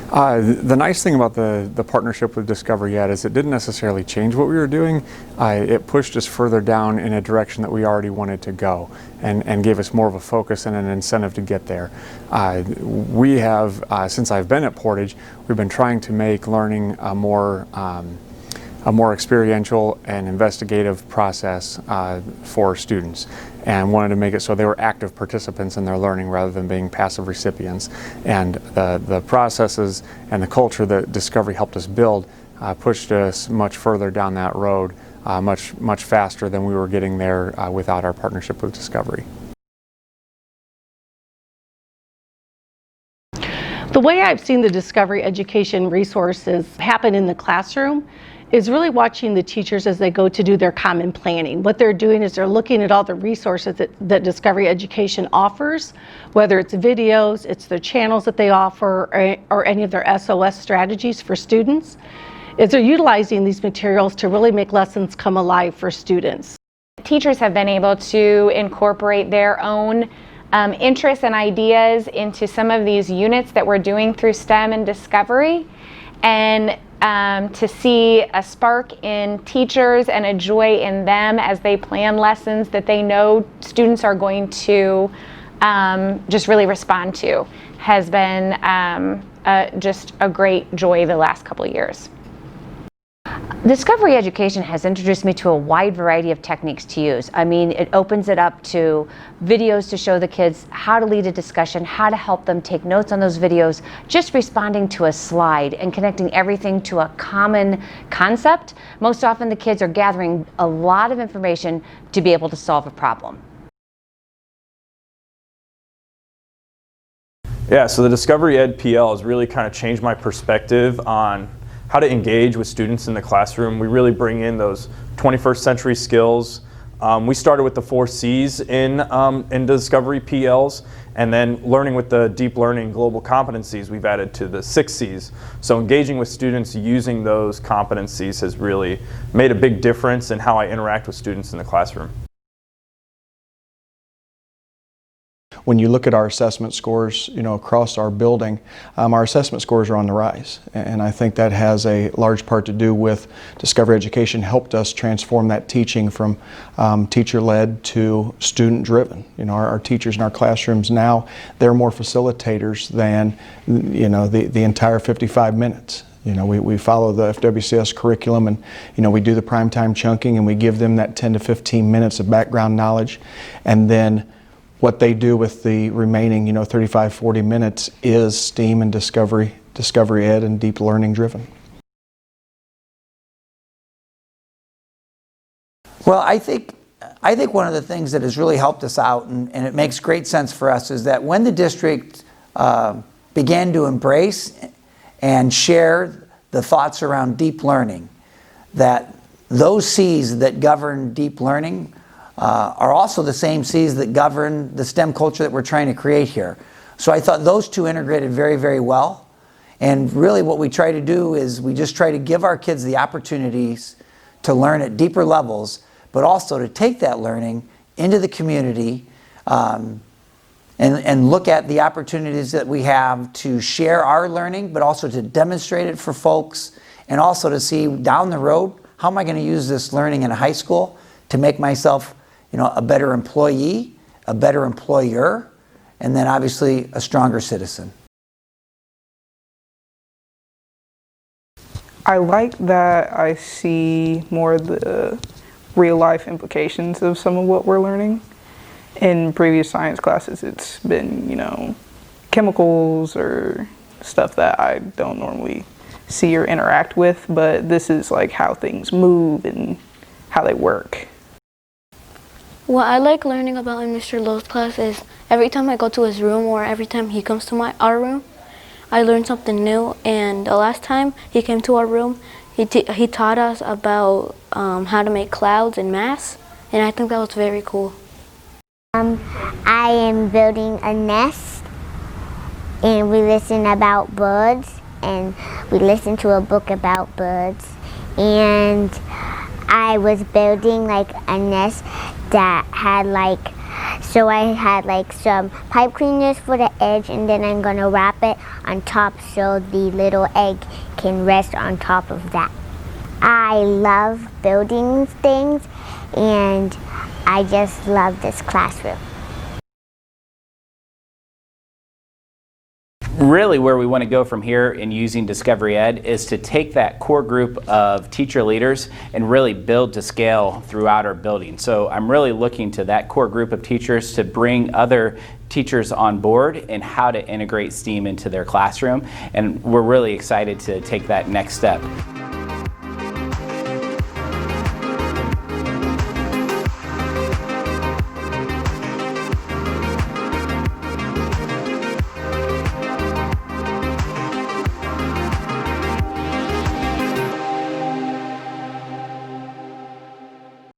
The nice thing about the partnership with Discovery Ed is it didn't necessarily change what we were doing. It pushed us further down in a direction that we already wanted to go, and gave us more of a focus and an incentive to get there. We have, since I've been at Portage, we've been trying to make learning a more experiential and investigative process for students, and wanted to make it so they were active participants in their learning rather than being passive recipients. And the processes and the culture that Discovery helped us build pushed us much further down that road, much faster than we were getting there without our partnership with Discovery. The way I've seen the Discovery education resources happen in the classroom is really watching the teachers as they go to do their common planning. What they're doing is they're looking at all the resources that Discovery Education offers, whether it's videos, it's the channels that they offer, or any of their SOS strategies for students, is they're utilizing these materials to really make lessons come alive for students. Teachers have been able to incorporate their own interests and ideas into some of these units that we're doing through STEM and Discovery, and to see a spark in teachers and a joy in them as they plan lessons that they know students are going to just really respond to has been just a great joy the last couple of years. Discovery Education has introduced me to a wide variety of techniques to use. I mean, it opens it up to videos to show the kids how to lead a discussion, how to help them take notes on those videos, just responding to a slide and connecting everything to a common concept. Most often the kids are gathering a lot of information to be able to solve a problem. Yeah, so the Discovery Ed PL has really kind of changed my perspective on how to engage with students in the classroom. We really bring in those 21st century skills. We started with the 4 C's in Discovery PLs, and then learning with the deep learning global competencies, we've added to the 6 C's. So engaging with students using those competencies has really made a big difference in how I interact with students in the classroom. When you look at our assessment scores, across our building, our assessment scores are on the rise. And I think that has a large part to do with Discovery Education helped us transform that teaching from teacher-led to student-driven. Our teachers in our classrooms now, they're more facilitators than, the entire 55 minutes. We follow the FWCS curriculum, and we do the primetime chunking, and we give them that 10 to 15 minutes of background knowledge, and then what they do with the remaining 35, 40 minutes is STEAM and Discovery Ed and deep learning driven. Well, I think one of the things that has really helped us out, and it makes great sense for us, is that when the district began to embrace and share the thoughts around deep learning, that those C's that govern deep learning are also the same C's that govern the STEM culture that we're trying to create here. So I thought those two integrated very, very well. And really what we try to do is we just try to give our kids the opportunities to learn at deeper levels, but also to take that learning into the community and look at the opportunities that we have to share our learning, but also to demonstrate it for folks, and also to see down the road, how am I going to use this learning in high school to make myself a better employee, a better employer, and then obviously a stronger citizen. I like that I see more of the real life implications of some of what we're learning. In previous science classes, it's been, chemicals or stuff that I don't normally see or interact with, but this is like how things move and how they work. What I like learning about in Mr. Lowe's class is every time I go to his room or every time he comes to our room, I learn something new. And the last time he came to our room, he taught us about how to make clouds and mass, and I think that was very cool. I am building a nest, and we listen about birds, and we listen to a book about birds, and I was building like a nest that had like So I had like some pipe cleaners for the edge, and then I'm gonna wrap it on top so the little egg can rest on top of that. I love building things, and I just love this classroom. Really where we want to go from here in using Discovery Ed is to take that core group of teacher leaders and really build to scale throughout our building. So I'm really looking to that core group of teachers to bring other teachers on board and how to integrate STEAM into their classroom, and we're really excited to take that next step.